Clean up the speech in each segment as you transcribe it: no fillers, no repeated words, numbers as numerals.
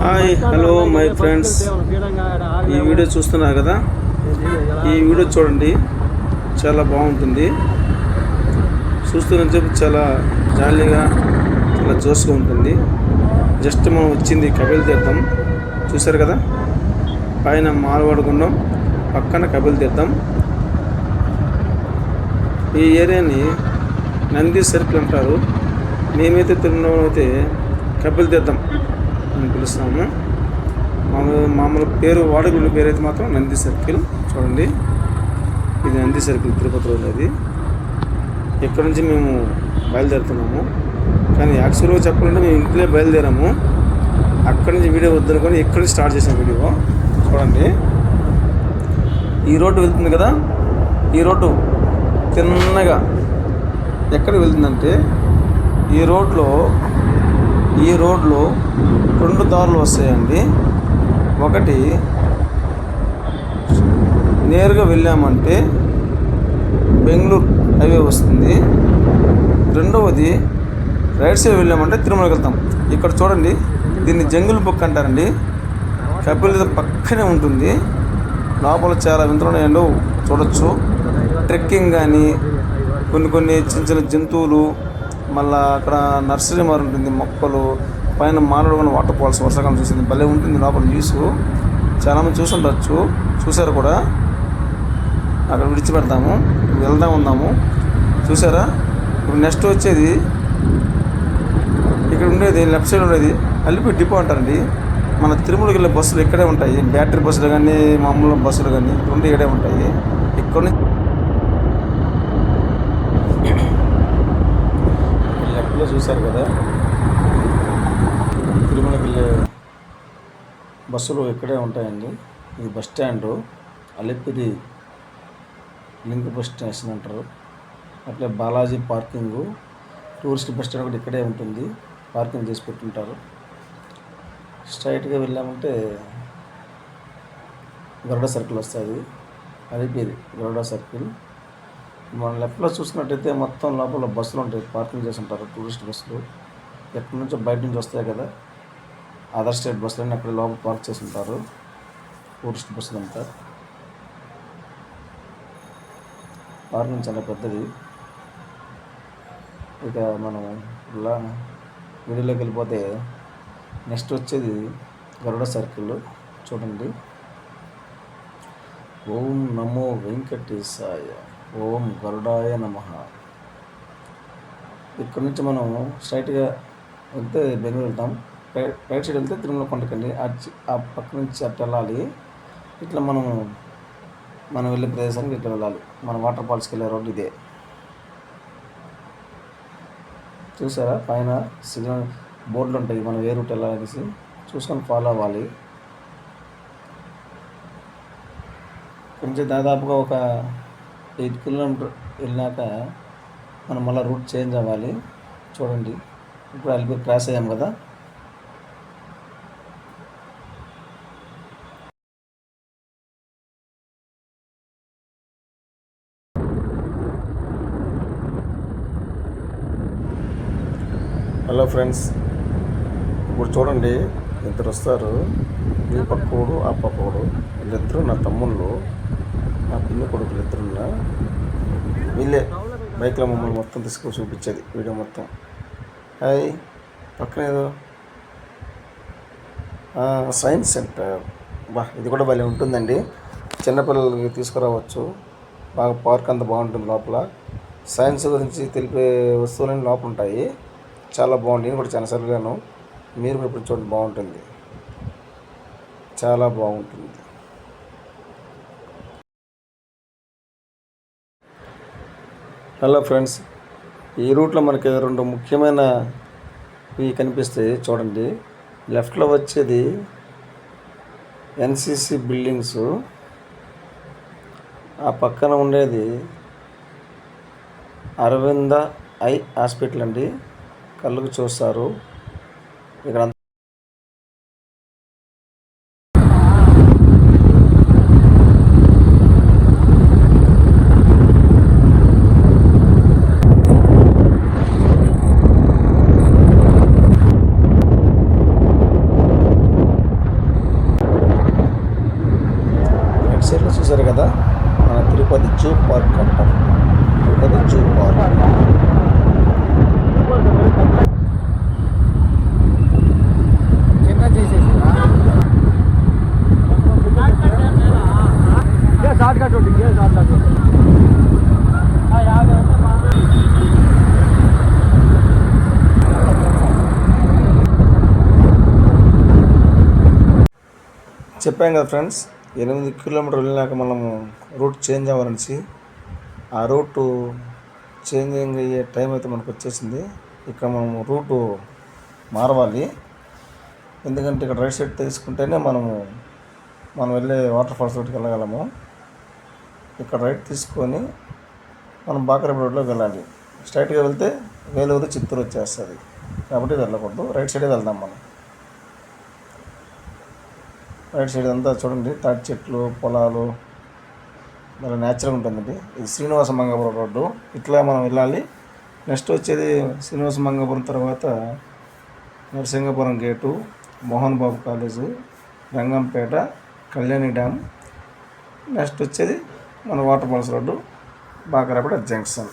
Hi hello my friends, ఈ video చూస్తున్నారు కదా. ఈ వీడియో చూడండి, చాలా బాగుంటుంది. చూస్తున్న చెప్పి చాలా జాలీగా, చాలా జోష్గా ఉంటుంది. జస్ట్ మనం వచ్చింది కపిల్ తీర్థం చూశారు కదా. పైన మాలవాడుగుండం, పక్కన కపిల్ తీర్థం. ఈ ఏరియాని నంది సర్కిల్ అంటారు. మేమైతే తిరుమలలో అయితే కపిల్ తీర్థం అని పిలుస్తాము. మామూలు పేరు వాడుకున్న పేరు అయితే మాత్రం నంది సర్కిల్. చూడండి, ఇది నంది సర్కిల్ తిరుపతిలో ఉన్నది. ఇక్కడ నుంచి మేము బయలుదేరుతున్నాము. కానీ యాక్చువల్గా చెప్పాలంటే మేము ఇంట్లో బయలుదేరాము. అక్కడి నుంచి వీడియో వద్దనుకొని ఇక్కడి నుంచి స్టార్ట్ చేసాం వీడియో. చూడండి, ఈ రోడ్డు వెళ్తుంది కదా. ఈ రోడ్డు తిన్నగా ఎక్కడికి వెళ్తుందంటే ఈ రోడ్లో రెండు దారులు వస్తాయండి. ఒకటి నేరుగా వెళ్ళామంటే బెంగళూరు హైవే వస్తుంది. రెండవది రైట్ సైడ్ వెళ్ళామంటే తిరుమలకి వెళ్తాం. ఇక్కడ చూడండి, దీన్ని జంగిల్ బుక్ అంటారండి. కపిల్ పక్కనే ఉంటుంది. లోపల చాలా వింతలు ఉన్నాయండి, చూడొచ్చు. ట్రెక్కింగ్ కానీ కొన్ని చిన్న చిన్న జంతువులు, మళ్ళీ అక్కడ నర్సరీ మారి ఉంటుంది, మొక్కలు, పైన మానవుడు వాటర్ ఫాల్స్ వర్షాకాలం చూసింది భలే ఉంటుంది. లోపల వ్యూస్ చాలామంది చూసుండొచ్చు, చూసారు కూడా. అక్కడ విడిచిపెడతాము, ఉందాము. చూసారా? ఇప్పుడు నెక్స్ట్ వచ్చేది ఇక్కడ ఉండేది లెఫ్ట్ సైడ్ ఉండేది అల్లిపి డిపో అంటారండి. మన తిరుమలకి వెళ్ళే బస్సులు ఇక్కడే ఉంటాయి. బ్యాటరీ బస్సులు కానీ మామూలు బస్సులు కానీ రెండు ఇక్కడే ఉంటాయి. ఇక్కడ నుంచి లెఫ్ట్లో చూశారు కదా, తిరుమలకి వెళ్ళే బస్సులు ఇక్కడే ఉంటాయండి. ఇది bus stand, Alipiri link bus station అంటారు. అట్లే Balaji parking, tourist bus stand కూడా ఇక్కడే ఉంటుంది. పార్కింగ్ చేసి పెట్టుంటారు. స్ట్రైట్గా వెళ్ళామంటే గరుడ సర్కిల్ వస్తుంది. అలిపిరి గరుడ సర్కిల్. మన లెఫ్ట్లో చూసుకున్నట్టయితే మొత్తం లోపల బస్సులు ఉంటాయి, పార్కింగ్ చేసి ఉంటారు. టూరిస్ట్ బస్సులు ఎక్కడి నుంచో బయట నుంచి వస్తాయి కదా, అదర్ స్టేట్ బస్సులన్నీ అక్కడ లోపల పార్క్ చేసి ఉంటారు. టూరిస్ట్ బస్సులు అంతా పార్కింగ్ చాలా పెద్దది. ఇక మనం ఇలా వీడియోలోకి వెళ్ళిపోతే నెక్స్ట్ వచ్చేది గరుడ సర్కిల్. చూడండి, ఓం నమో వెంకటేశాయ, ఓం గరుడాయ నమః. ఇక్కడ నుంచి మనం స్ట్రైట్గా వెళ్తే బెంగళూరు వెళ్తాం. రైట్ సైడ్ వెళ్తే తిరుమల కొండకండి. ఆ పక్క నుంచి అట్లా వెళ్ళాలి. ఇట్లా మనం వెళ్ళే ప్రదేశానికి ఇట్లా వెళ్ళాలి. మన వాటర్ ఫాల్స్కి వెళ్ళే రోడ్డు ఇదే. చూసారా? పైన సిగ్నల్ బోర్డులు ఉంటాయి, మనం ఏ రూట్ వెళ్ళాలనేసి చూసుకొని ఫాలో అవ్వాలి. కొంచెం దాదాపుగా ఒక 8 కిలోమీటర్ వెళ్ళినాక మనం మళ్ళీ రూట్ చేంజ్ అవ్వాలి. చూడండి, ఇప్పుడు అలిపిరి క్రాస్ అయ్యాం కదా. హలో ఫ్రెండ్స్, ఇప్పుడు చూడండి, ఇద్దరు వస్తారు. ఈ పక్కోడు ఆ పక్కోడు, వీళ్ళిద్దరు నా తమ్ముళ్ళు, నా పిన్ని కొడుకులు ఇద్దరున్నా. వీళ్ళే బైక్లో మమ్మల్ని మొత్తం తీసుకొని చూపించేది వీడియో మొత్తం. హాయ్, పక్కన ఏదో సైన్స్ సెంటర్, ఇది కూడా భలే ఉంటుందండి. చిన్నపిల్లలకి తీసుకురావచ్చు. బాగా పార్క్ అంతా బాగుంటుంది. లోపల సైన్స్ గురించి తెలిపే వస్తువులన్నీ లోపల ఉంటాయి. చాలా బాగుంది. నేను కూడా చాలాసార్లు గాను, మీరు కూడా ఇప్పుడు చూడండి, బాగుంటుంది, చాలా బాగుంటుంది. హలో ఫ్రెండ్స్, ఈ రూట్లో మనకి రెండు ముఖ్యమైనవి కనిపిస్తాయి. చూడండి, లెఫ్ట్లో వచ్చేది ఎన్సిసి బిల్డింగ్స్, ఆ పక్కన ఉండేది అరవింద ఐ హాస్పిటల్ అండి. కళ్ళకు చూస్తారు ఇక్కడ. చెప్పాం కదా ఫ్రెండ్స్, 8 కిలోమీటర్లు వెళ్ళినాక మనము రూట్ చేంజ్ అవ్వాలనేసి. ఆ రూటు చేంజింగ్ అయ్యే టైం అయితే మనకు వచ్చేసింది. ఇక్కడ మనము రూటు మారవాలి. ఎందుకంటే ఇక్కడ రైట్ సైడ్ తీసుకుంటేనే మనం వెళ్ళే వాటర్ ఫాల్స్ రోడ్కి వెళ్ళగలము. ఇక్కడ రైట్ తీసుకొని మనం బాకరేపల్లి రోడ్లోకి వెళ్ళాలి. స్ట్రైట్గా వెళ్తే వేలూరు చిత్తూరు వచ్చేస్తుంది. కాబట్టి వెళ్ళకూడదు, రైట్ సైడే వెళ్దాం మనం. రైట్ సైడ్ అంతా చూడండి, తాటి చెట్లు, పొలాలు, చాలా న్యాచురల్గా ఉంటుందండి. ఇది శ్రీనివాస మంగాపురం రోడ్డు. ఇట్లా మనం వెళ్ళాలి. నెక్స్ట్ వచ్చేది శ్రీనివాస మంగాపురం తర్వాత Narasingapuram gate, Mohan Babu college, Rangampeta, Kalyani dam. Next వచ్చేది మన water falls road, Bakarapeta junction.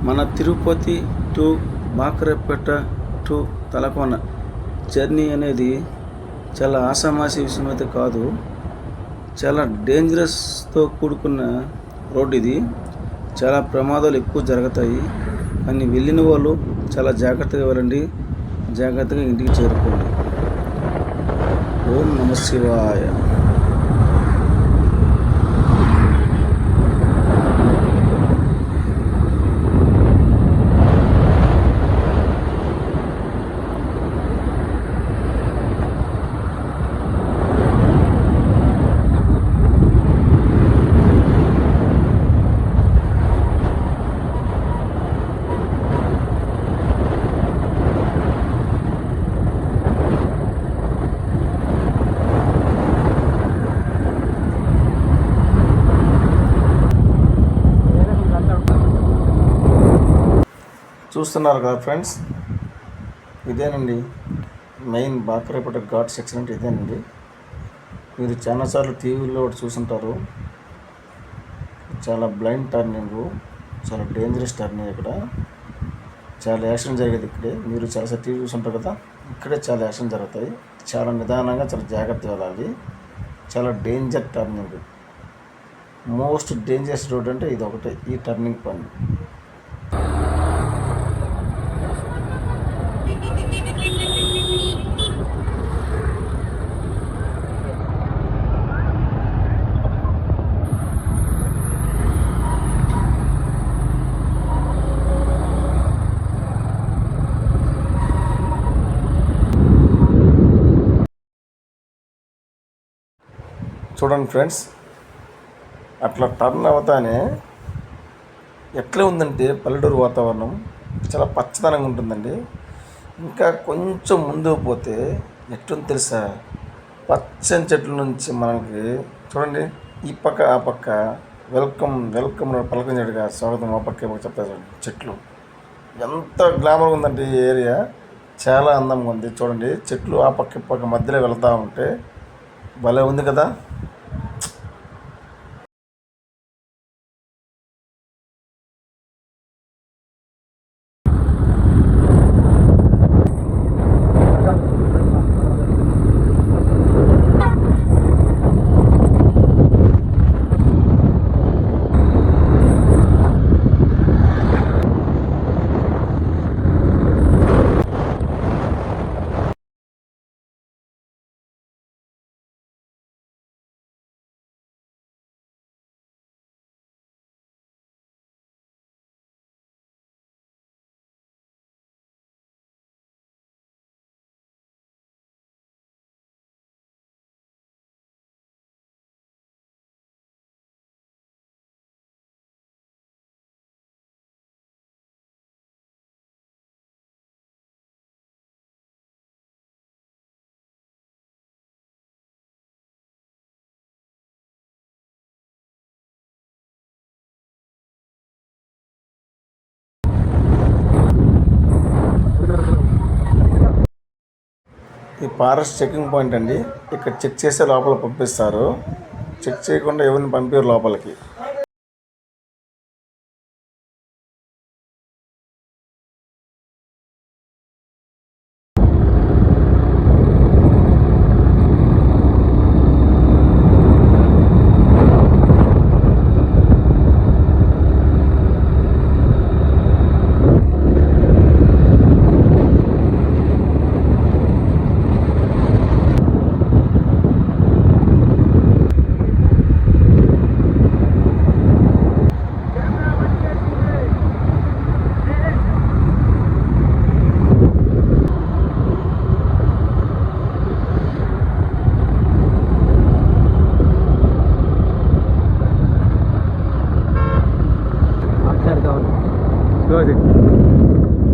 మన Tirupati to Bakarapeta to Talakona journey అనేది చాలా ఆషామాషి విషయం అయితే కాదు. చాలా డేంజరస్తో కూడుకున్న రోడ్ ఇది. చాలా ప్రమాదాలు ఎక్కువ జరుగుతాయి. కానీ వెళ్ళిన వాళ్ళు చాలా జాగ్రత్తగా వెళ్ళండి, జాగ్రత్తగా ఇంటికి చేరుకోండి. ఓం నమ శివాయ. చూస్తున్నారు కదా ఫ్రెండ్స్, ఇదేనండి మెయిన్ బాకరాపేట ఘాట్ సెక్షన్ అంటే ఇదేనండి. మీరు చాలాసార్లు టీవీలో ఒకటి చూసుంటారు. చాలా బ్లైండ్ టర్నింగ్, చాలా డేంజరస్ టర్నింగ్. ఇక్కడ చాలా యాక్సిడెంట్ జరిగేది ఇక్కడే. మీరు చాలాసార్లు టీవీ చూసుంటారు కదా, ఇక్కడే చాలా యాక్సిడెంట్ జరుగుతాయి. చాలా నిదానంగా, చాలా జాగ్రత్తగా వెళ్ళాలి. చాలా danger turning. Most dangerous road అంటే ఇది ఒకటే, ఈ టర్నింగ్ పాయింట్. చూడండి ఫ్రెండ్స్, అట్లా టర్న్ అవుతానే ఎట్లా ఉందంటే పల్లెటూరు వాతావరణం చాలా పచ్చదనంగా ఉంటుందండి. ఇంకా కొంచెం ముందుకు పోతే ఎట్లుంది తెలుసా, పచ్చని చెట్ల నుంచి మనకి చూడండి ఈ పక్క ఆ పక్క వెల్కమ్ వెల్కమ్ పలకంజడిగా స్వాగతం. మా పక్కే చెప్తారు. చెట్లు ఎంత గ్లామర్గా ఉందంటే ఈ ఏరియా చాలా అందంగా ఉంది. చూడండి చెట్లు ఆ పక్క పక్క మధ్యలో వెళ్తూ ఉంటే భలే ఉంది కదా. ఈ ఫారెస్ట్ చెకింగ్ పాయింట్ అండి. ఇక్కడ చెక్ చేసే లోపల పంపిస్తారు. చెక్ చేయకుండా ఎవరిని పంపారు లోపలికి.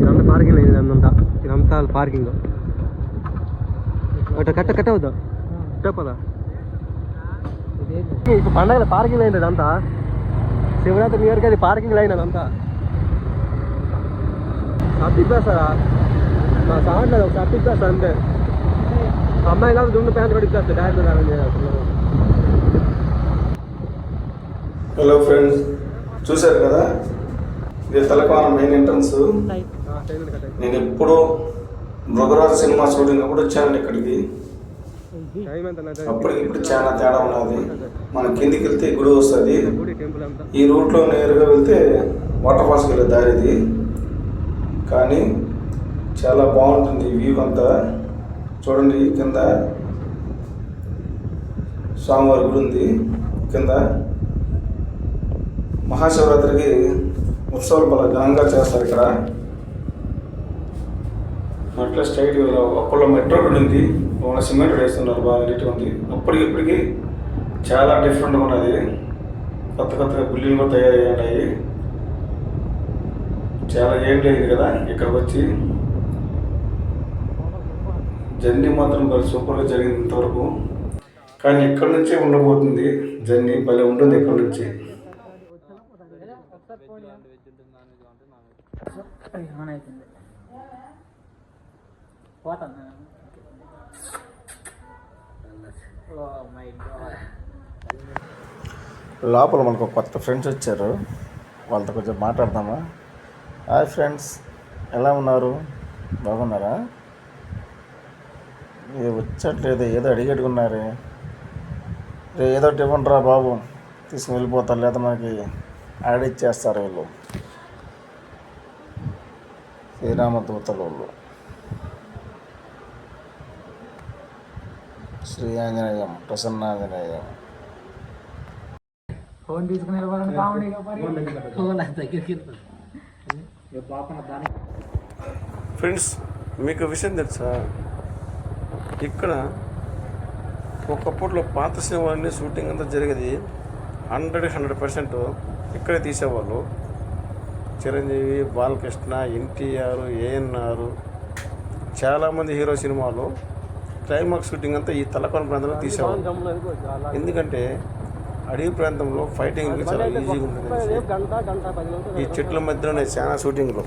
ఇదంతా పార్కింగ్ ఇదంతా పార్కింగ్ కట్ట అవుతా చెప్పదా ఇప్పుడు పండగల పార్కింగ్ అయింది అదంతా. శివరాత్రి న్యూ ఇయర్కి అది పార్కింగ్ లైన్ అదంతా. తిప్పేస్తారా నా సాగట్లేదు ఒకసారి తిప్పేస్తా అంతే. అమ్మాయి కాదు దుండు ప్యాంట్ కూడా ఇప్పేస్తా డైరెక్ట్ దాని చేయాలి. హలో ఫ్రెండ్స్, చూశారు కదా ఇది తలకోన మెయిన్ ఎంట్రన్స్. నేను ఎప్పుడు మృగరాజు సినిమా షూటింగ్ అప్పుడు వచ్చానండి ఇక్కడికి. అప్పటికి ఇప్పుడు చాలా తేడా ఉన్నది. మనం కిందికి వెళ్తే గుడి వస్తుంది. ఈ రూట్లో నేరుగా వెళ్తే వాటర్ ఫాల్స్కి వెళ్ళే దారిది. కానీ చాలా బాగుంటుంది వ్యూ అంతా. చూడండి కింద స్వామివారి గుడి ఉంది. కింద మహాశివరాత్రికి ఉత్సవాలు బాగా ఘనంగా చేస్తారు ఇక్కడ. అట్లా స్ట్రైట్ అప్పుడు మెట్రో రోడ్ ఉంది, ఒక సిమెంట్ వేస్తున్నారు, బాగా నీట్గా ఉంది. అప్పటికి ఇప్పటికి చాలా డిఫరెంట్గా ఉన్నది. కొత్తగా బిల్డింగ్ కూడా తయారయ్యాయి. చాలా ఏం లేదు కదా ఇక్కడికి వచ్చి. జర్నీ మాత్రం బాగా సూపర్గా జరిగింది ఇంతవరకు. కానీ ఇక్కడ నుంచే ఉండబోతుంది జర్నీ, భలే ఉంటుంది ఇక్కడ నుంచి. లోపల మనకు కొత్త ఫ్రెండ్స్ వచ్చారు, వాళ్ళతో కొంచెం మాట్లాడదామా? హాయ్ ఫ్రెండ్స్, ఎలా ఉన్నారు? బాగున్నారా? వచ్చట్లేదు, ఏదో అడిగట్టుకున్నారే. ఏదో ఇవ్వండి రా బాబు, తీసుకుని వెళ్ళిపోతారు, లేదా మనకి ఆడిచ్చేస్తారు వీళ్ళు. శ్రీరామదూతలు వాళ్ళు. శ్రీ ఆంజనేయం, ప్రసన్నాంజనేయం. ఫోన్ తీసుకుని ఫ్రెండ్స్, మీకు విషయం తెలుసా, ఇక్కడ ఒకప్పట్లో పాత సినిమాలన్నీ షూటింగ్ అంతా జరిగేది 100% ఇక్కడే తీసేవాళ్ళు. చిరంజీవి, బాలకృష్ణ, ఎన్టీఆర్, ఏఎన్ఆర్, చాలామంది హీరో సినిమాలు క్లైమాక్స్ షూటింగ్ అంతా ఈ తలకోన ప్రాంతంలో తీసేవాళ్ళు. ఎందుకంటే అడవి ప్రాంతంలో ఫైటింగ్ చాలా ఈజీగా ఉంటుంది. గంట 10 నిమిషాలు ఈ చెట్ల మధ్యలోనే చాలా షూటింగ్లు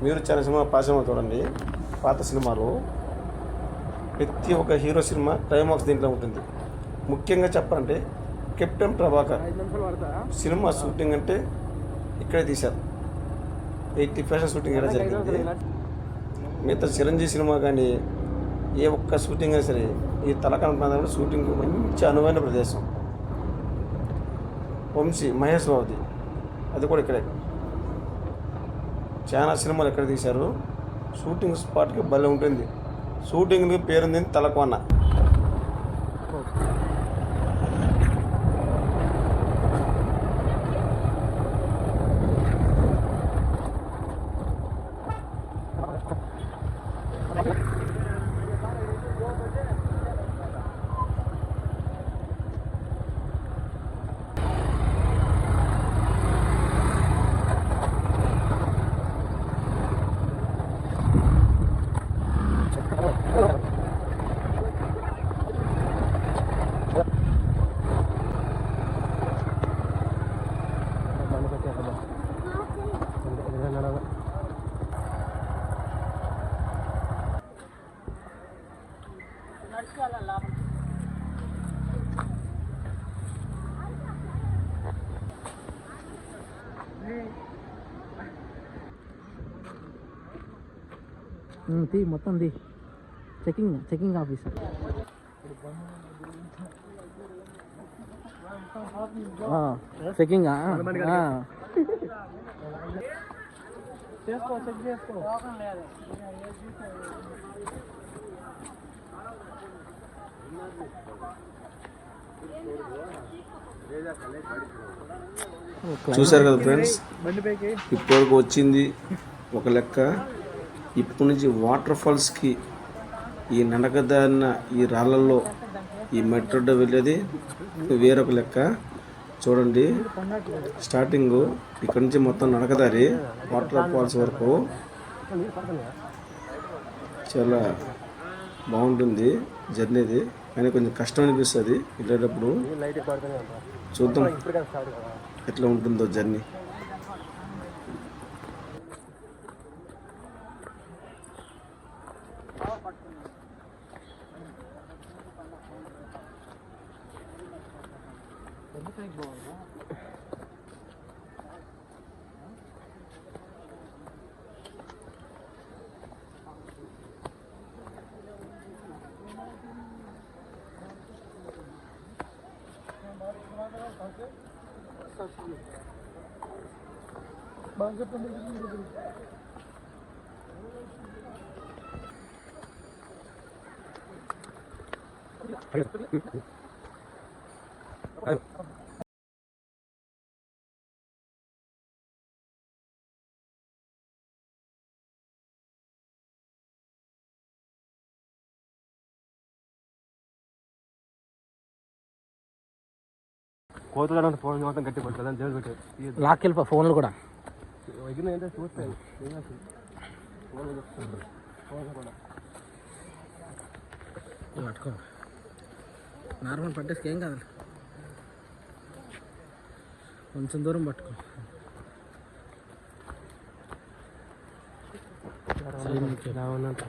మీరు చాలా సినిమా పాసిమా చూడండి. పాత సినిమాలు ప్రతి ఒక్క హీరో సినిమా క్లైమాక్స్ దీంట్లో ఉంటుంది. ముఖ్యంగా చెప్పాలంటే కెప్టెన్ ప్రభాకర్ 5 నిమిషాలు పడతారా? సినిమా షూటింగ్ అంటే ఇక్కడే తీశారు. 80% షూటింగ్ ఇక్కడ జరిగింది. మిగతా చిరంజీవి సినిమా కానీ ఏ ఒక్క షూటింగ్ అయినా సరే ఈ తలకాన ప్రాంతంలో షూటింగ్ మంచి అనువైన ప్రదేశం. వంశీ మహేష్ బాబుది అది కూడా ఇక్కడే. చాలా సినిమాలు ఎక్కడ తీశారు. షూటింగ్ స్పాట్కి భలే ఉంటుంది. షూటింగ్కి పేరుంది తలకోన. తీ మొత్తం తీ చెకింగ్ ఆఫీసర్ చెకింగ్ చెక్ చేసుకో చూశారు కదా ఫ్రెండ్స్, ఇప్పటివరకు వచ్చింది ఒక లెక్క. ఇప్పటి నుంచి వాటర్ ఫాల్స్కి ఈ నడకదారిన ఈ రాళ్ళల్లో ఈ మెట్రోడ్డ వెళ్ళేది వేరొక లెక్క. చూడండి, స్టార్టింగ్ ఇక్కడ నుంచి మొత్తం నడకదారి వాటర్ ఫాల్స్ వరకు చాలా బాగుంటుంది జర్నీది. కానీ కొంచెం కష్టం అనిపిస్తుంది వెళ్ళేటప్పుడు. చూద్దాం ఎట్లా ఉంటుందో జర్నీ. కోతులు ఫోన్ మాత్రం గట్టి పడుతుంది దేవుడు పెట్టి లాక్కెళ్ళిపో ఫోన్లు కూడా ఏంటంటే చూస్తాయి పట్టుకో నార్మల్ పట్టేసి ఏం కాదు, కొంచెం దూరం పట్టుకో. ఎలా ఉన్నంత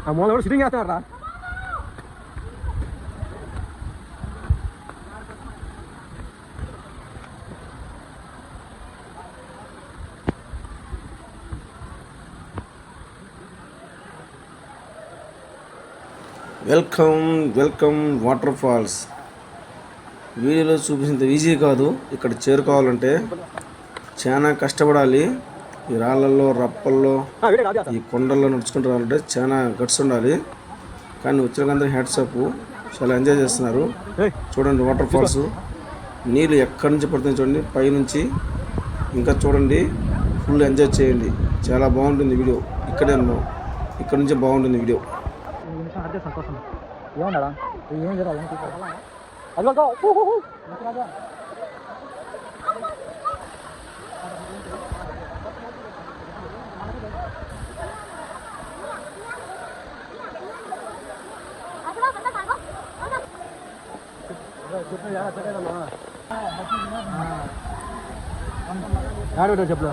ఆ మూల కూడా సిట్టింగ్ చేస్తాడు రా. Welcome waterfalls. వీడియోలో చూపించినంత ఈజీ కాదు. ఇక్కడ చేరుకోవాలంటే చాలా కష్టపడాలి. ఈ రాళ్ళల్లో, రప్పల్లో, ఈ కొండల్లో నడుచుకుంటూ రావాలంటే చాలా గట్స్ ఉండాలి. కానీ వచ్చినందరూ హ్యాట్సాప్, చాలా ఎంజాయ్ చేస్తున్నారు. చూడండి వాటర్ ఫాల్స్, నీళ్ళు ఎక్కడి నుంచి పడుతుంది చూడండి, పైనుంచి. ఇంకా చూడండి, ఫుల్ ఎంజాయ్ చేయండి. చాలా బాగుంటుంది వీడియో. ఇక్కడ నుంచే బాగుంటుంది వీడియో. సంతోషం ఏమన్నాడా ఏం జరగాలి ఆడో చెప్పు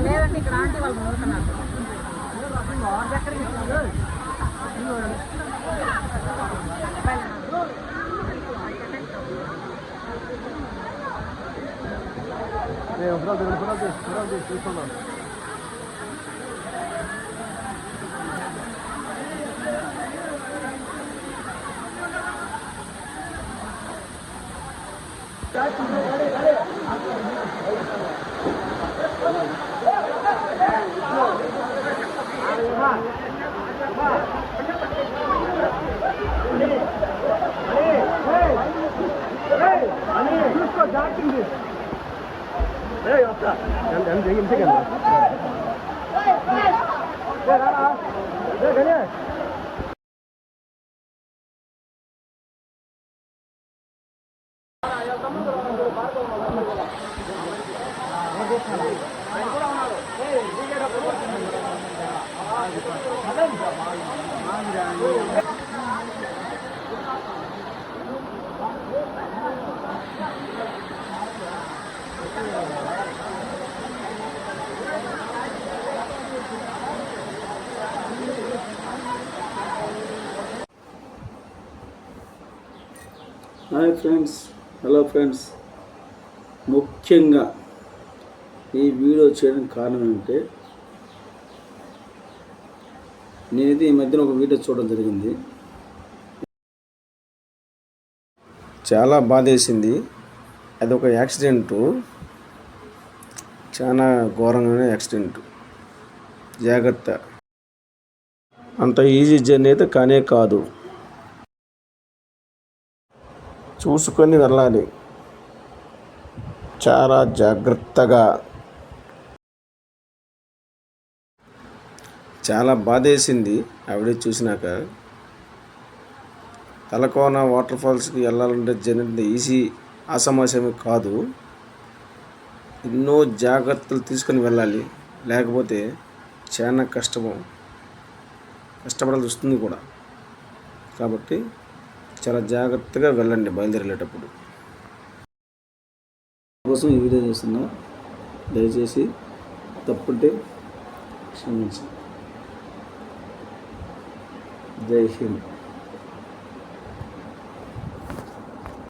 లేదండి ఇక్కడ ఆంటీ వాళ్ళు నోడుతున్నారు. చూస్తున్నాను. Hi friends, hello friends. ముఖ్యంగా ఈ వీడియో చేయడానికి కారణం ఏంటంటే, నేనైతే ఈ మధ్యన ఒక వీడియో చూడడం జరిగింది. చాలా బాధేసింది. అది ఒక యాక్సిడెంటు, చాలా ఘోరంగానే యాక్సిడెంట్. జాగ్రత్త. అంత ఈజీ జర్నీ అయితే కానే కాదు. చూసుకొని వెళ్ళాలి, చాలా జాగ్రత్తగా. చాలా బాధేసింది ఆవిడ చూసినాక. తలకోన వాటర్ ఫాల్స్కి వెళ్ళాలంటే జర్నీ ఈజీ ఆసమాసమే కాదు. ఎన్నో జాగ్రత్తలు తీసుకొని వెళ్ళాలి, లేకపోతే చాలా కష్టపడాల్సి వస్తుంది కూడా. కాబట్టి చాలా జాగ్రత్తగా వెళ్ళండి బయలుదేరేటప్పుడు. కోసం ఈ వీడియో చేస్తున్నా. దయచేసి తప్పుంటే క్షమించండి. జై హింద్.